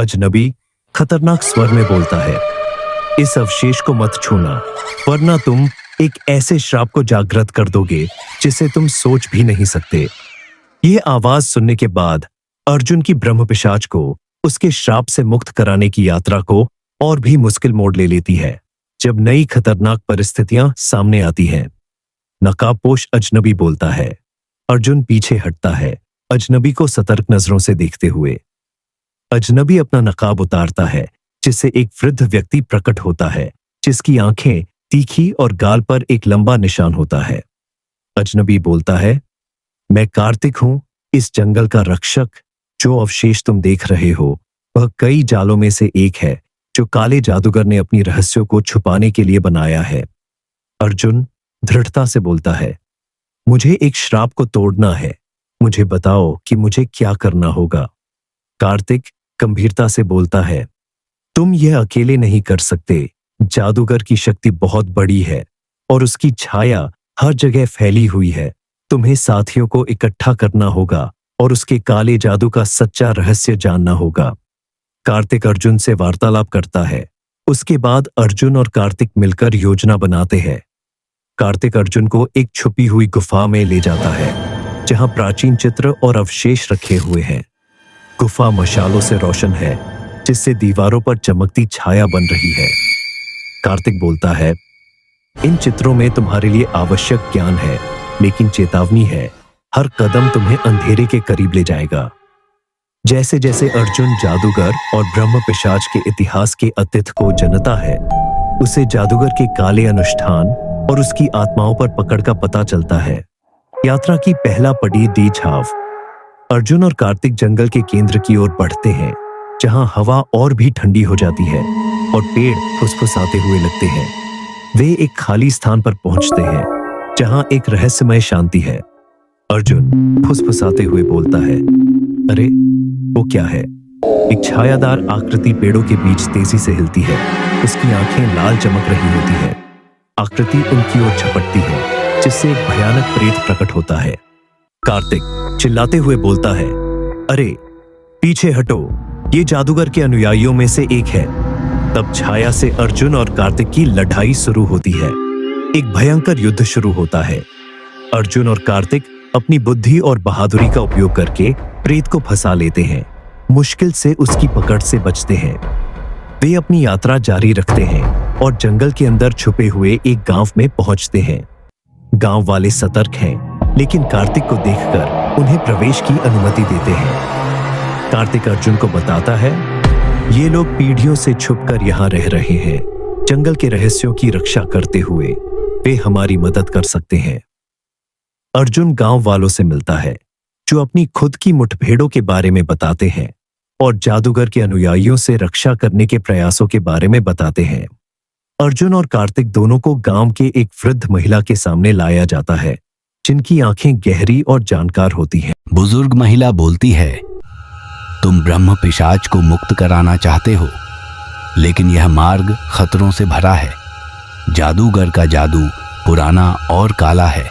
अजनबी खतरनाक स्वर में बोलता है, इस अवशेष को मत छूना, वरना तुम एक ऐसे श्राप को जागृत कर दोगे जिसे तुम सोच भी नहीं सकते। यह आवाज सुनने के बाद अर्जुन की ब्रह्म पिशाच को उसके श्राप से मुक्त कराने की यात्रा को और भी मुश्किल मोड़ ले लेती है जब नई खतरनाक परिस्थितियां सामने आती हैं। नकाबपोश अजनबी बोलता है। अर्जुन पीछे हटता है, अजनबी को सतर्क नजरों से देखते हुए। अजनबी अपना नकाब उतारता है, जिससे एक वृद्ध व्यक्ति प्रकट होता है, जिसकी आंखें तीखी और गाल पर एक लंबा निशान होता है। अजनबी बोलता है, मैं कार्तिक हूं, इस जंगल का रक्षक। जो अवशेष तुम देख रहे हो वह कई जालों में से एक है जो काले जादूगर ने अपनी रहस्यों को छुपाने के लिए बनाया है। अर्जुन दृढ़ता से बोलता है, मुझे एक श्राप को तोड़ना है, मुझे बताओ कि मुझे क्या करना होगा। कार्तिक गंभीरता से बोलता है, तुम यह अकेले नहीं कर सकते। जादूगर की शक्ति बहुत बड़ी है और उसकी छाया हर जगह फैली हुई है। तुम्हें साथियों को इकट्ठा करना होगा और उसके काले जादू का सच्चा रहस्य जानना होगा। कार्तिक अर्जुन से वार्तालाप करता है। उसके बाद अर्जुन और कार्तिक मिलकर योजना बनाते हैं। कार्तिक अर्जुन को एक छुपी हुई गुफा में ले जाता है, जहां प्राचीन चित्र और अवशेष रखे हुए हैं। गुफा मशालों से रोशन है, जिससे दीवारों पर चमकती छाया बन रही है। कार्तिक बोलता है, इन चित्रों में तुम्हारे लिए आवश्यक ज्ञान है, लेकिन चेतावनी है, हर कदम तुम्हें अंधेरे के करीब ले जाएगा। जैसे जैसे अर्जुन जादूगर और ब्रह्म पिशाच के इतिहास के अतीत को जनता है, उसे जादूगर के काले अनुष्ठान और उसकी आत्माओं पर पकड़ का पता चलता है। यात्रा की पहला पड़ी दी छाव। अर्जुन और कार्तिक जंगल के केंद्र की ओर बढ़ते हैं, जहां हवा और भी ठंडी हो जाती है और पेड़ फुसफुसाते हुए लगते हैं। वे एक खाली स्थान पर पहुंचते हैं, जहां एक रहस्यमय शांति है। अर्जुन फुसफुसाते हुए बोलता है, अरे वो क्या है? एक छायादार आकृति पेड़ों के बीच तेजी से हिलती है। उसकी आंखें लाल चमक रही होती है। आकृति उनकी ओर झपटती है, जिससे एक भयानक प्रेत प्रकट होता है। कार्तिक चिल्लाते हुए बोलता है, अरे पीछे हटो, ये जादूगर के अनुयायियों में से एक है। तब छाया से अर्जुन और कार्तिक की लड़ाई शुरू होती है। एक भयंकर युद्ध शुरू होता है। अर्जुन और कार्तिक अपनी बुद्धि और बहादुरी का उपयोग करके प्रेत को फंसा लेते हैं। मुश्किल से उसकी पकड़ से बचते हैं। वे अपनी यात्रा जारी रखते हैं और जंगल के अंदर छुपे हुए एक गांव में पहुंचते हैं। गांव वाले सतर्क हैं, लेकिन कार्तिक को देखकर उन्हें प्रवेश की अनुमति देते हैं। कार्तिक अर्जुन को बताता है, ये लोग पीढ़ियों से छुपकर यहाँ रह रहे हैं। जंगल के रहस्यों की रक्षा करते हुए वे हमारी मदद कर सकते हैं। अर्जुन गांव वालों से मिलता है, जो अपनी खुद की मुठभेड़ों के बारे में बताते हैं और जादूगर के अनुयायियों से रक्षा करने के प्रयासों के बारे में बताते हैं। अर्जुन और कार्तिक दोनों को गांव के एक वृद्ध महिला के सामने लाया जाता है, जिनकी आंखें गहरी और जानकार होती हैं। बुजुर्ग महिला बोलती है, तुम ब्रह्म पिशाच को मुक्त कराना चाहते हो, लेकिन यह मार्ग खतरों से भरा है। जादूगर का जादू पुराना और काला है।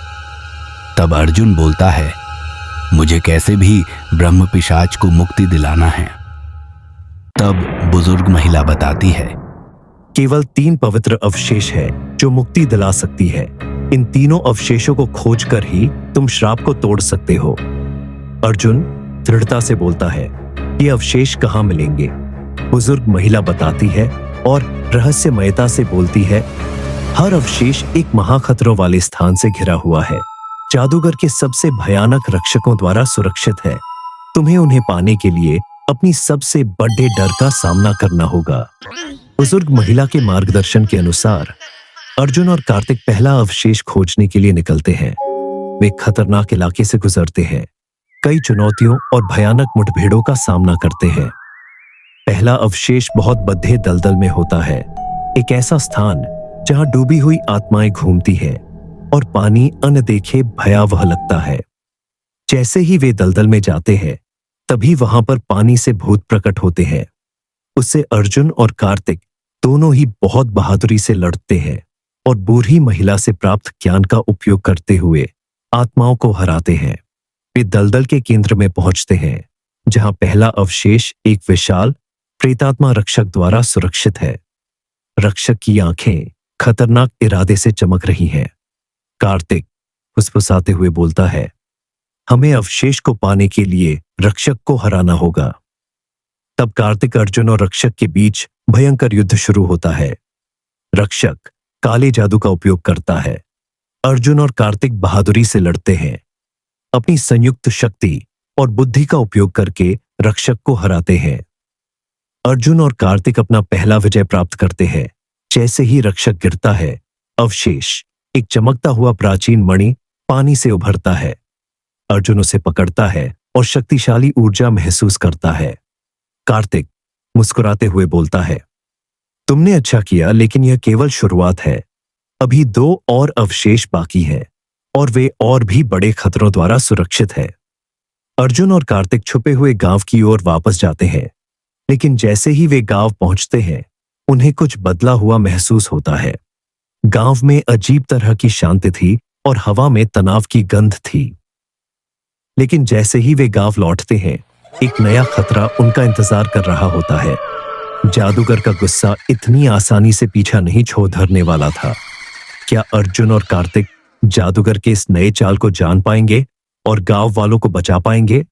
तब अर्जुन बोलता है, मुझे कैसे भी ब्रह्म पिशाच को मुक्ति दिलाना है। तब बुजुर्ग महिला बताती है, केवल 3 पवित्र अवशेष है जो मुक्ति दिला सकती है। इन तीनों अवशेषों को खोजकर ही तुम श्राप को तोड़ सकते हो। अर्जुन दृढ़ता से बोलता है, ये अवशेष कहाँ मिलेंगे? बुजुर्ग महिला बताती है और रहस्यमयता से बोलती है, हर अवशेष एक महाखतरों वाले स्थान से घिरा हुआ है। जादूगर के सबसे भयानक रक्षकों द्वारा सुरक्षित है। तुम्हें उन्हें पाने के लिए अपनी सबसे बड़े डर का सामना करना होगा। बुजुर्ग महिला के मार्गदर्शन के अनुसार अर्जुन और कार्तिक पहला अवशेष खोजने के लिए निकलते हैं। वे खतरनाक इलाके से गुजरते हैं, कई चुनौतियों और भयानक मुठभेड़ों का सामना करते हैं। पहला अवशेष बहुत बद्धे दलदल में होता है, एक ऐसा स्थान जहां डूबी हुई आत्माएं घूमती हैं और पानी अनदेखे भयावह लगता है। जैसे ही वे दलदल में जाते हैं, तभी वहां पर पानी से भूत प्रकट होते हैं। उससे अर्जुन और कार्तिक दोनों ही बहुत बहादुरी से लड़ते हैं और बूढ़ी महिला से प्राप्त ज्ञान का उपयोग करते हुए आत्माओं को हराते हैं। वे दलदल के केंद्र में पहुंचते हैं, जहां पहला अवशेष एक विशाल प्रेतात्मा रक्षक द्वारा सुरक्षित है। रक्षक की आंखें खतरनाक इरादे से चमक रही हैं। कार्तिक फुसफुसाते हुए बोलता है, हमें अवशेष को पाने के लिए रक्षक को हराना होगा। तब कार्तिक, अर्जुन और रक्षक के बीच भयंकर युद्ध शुरू होता है। रक्षक काले जादू का उपयोग करता है। अर्जुन और कार्तिक बहादुरी से लड़ते हैं। अपनी संयुक्त शक्ति और बुद्धि का उपयोग करके रक्षक को हराते हैं। अर्जुन और कार्तिक अपना पहला विजय प्राप्त करते हैं। जैसे ही रक्षक गिरता है, अवशेष, एक चमकता हुआ प्राचीन मणि, पानी से उभरता है। अर्जुन उसे पकड़ता है और शक्तिशाली ऊर्जा महसूस करता है। कार्तिक मुस्कुराते हुए बोलता है, तुमने अच्छा किया, लेकिन यह केवल शुरुआत है। अभी 2 और अवशेष बाकी हैं और वे और भी बड़े खतरों द्वारा सुरक्षित है। अर्जुन और कार्तिक छुपे हुए गांव की ओर वापस जाते हैं, लेकिन जैसे ही वे गांव पहुंचते हैं, उन्हें कुछ बदला हुआ महसूस होता है। गांव में अजीब तरह की शांति थी और हवा में तनाव की गंध थी। लेकिन जैसे ही वे गांव लौटते हैं, एक नया खतरा उनका इंतजार कर रहा होता है। जादूगर का गुस्सा इतनी आसानी से पीछा नहीं छोड़ने वाला था। क्या अर्जुन और कार्तिक जादूगर के इस नए चाल को जान पाएंगे और गांव वालों को बचा पाएंगे?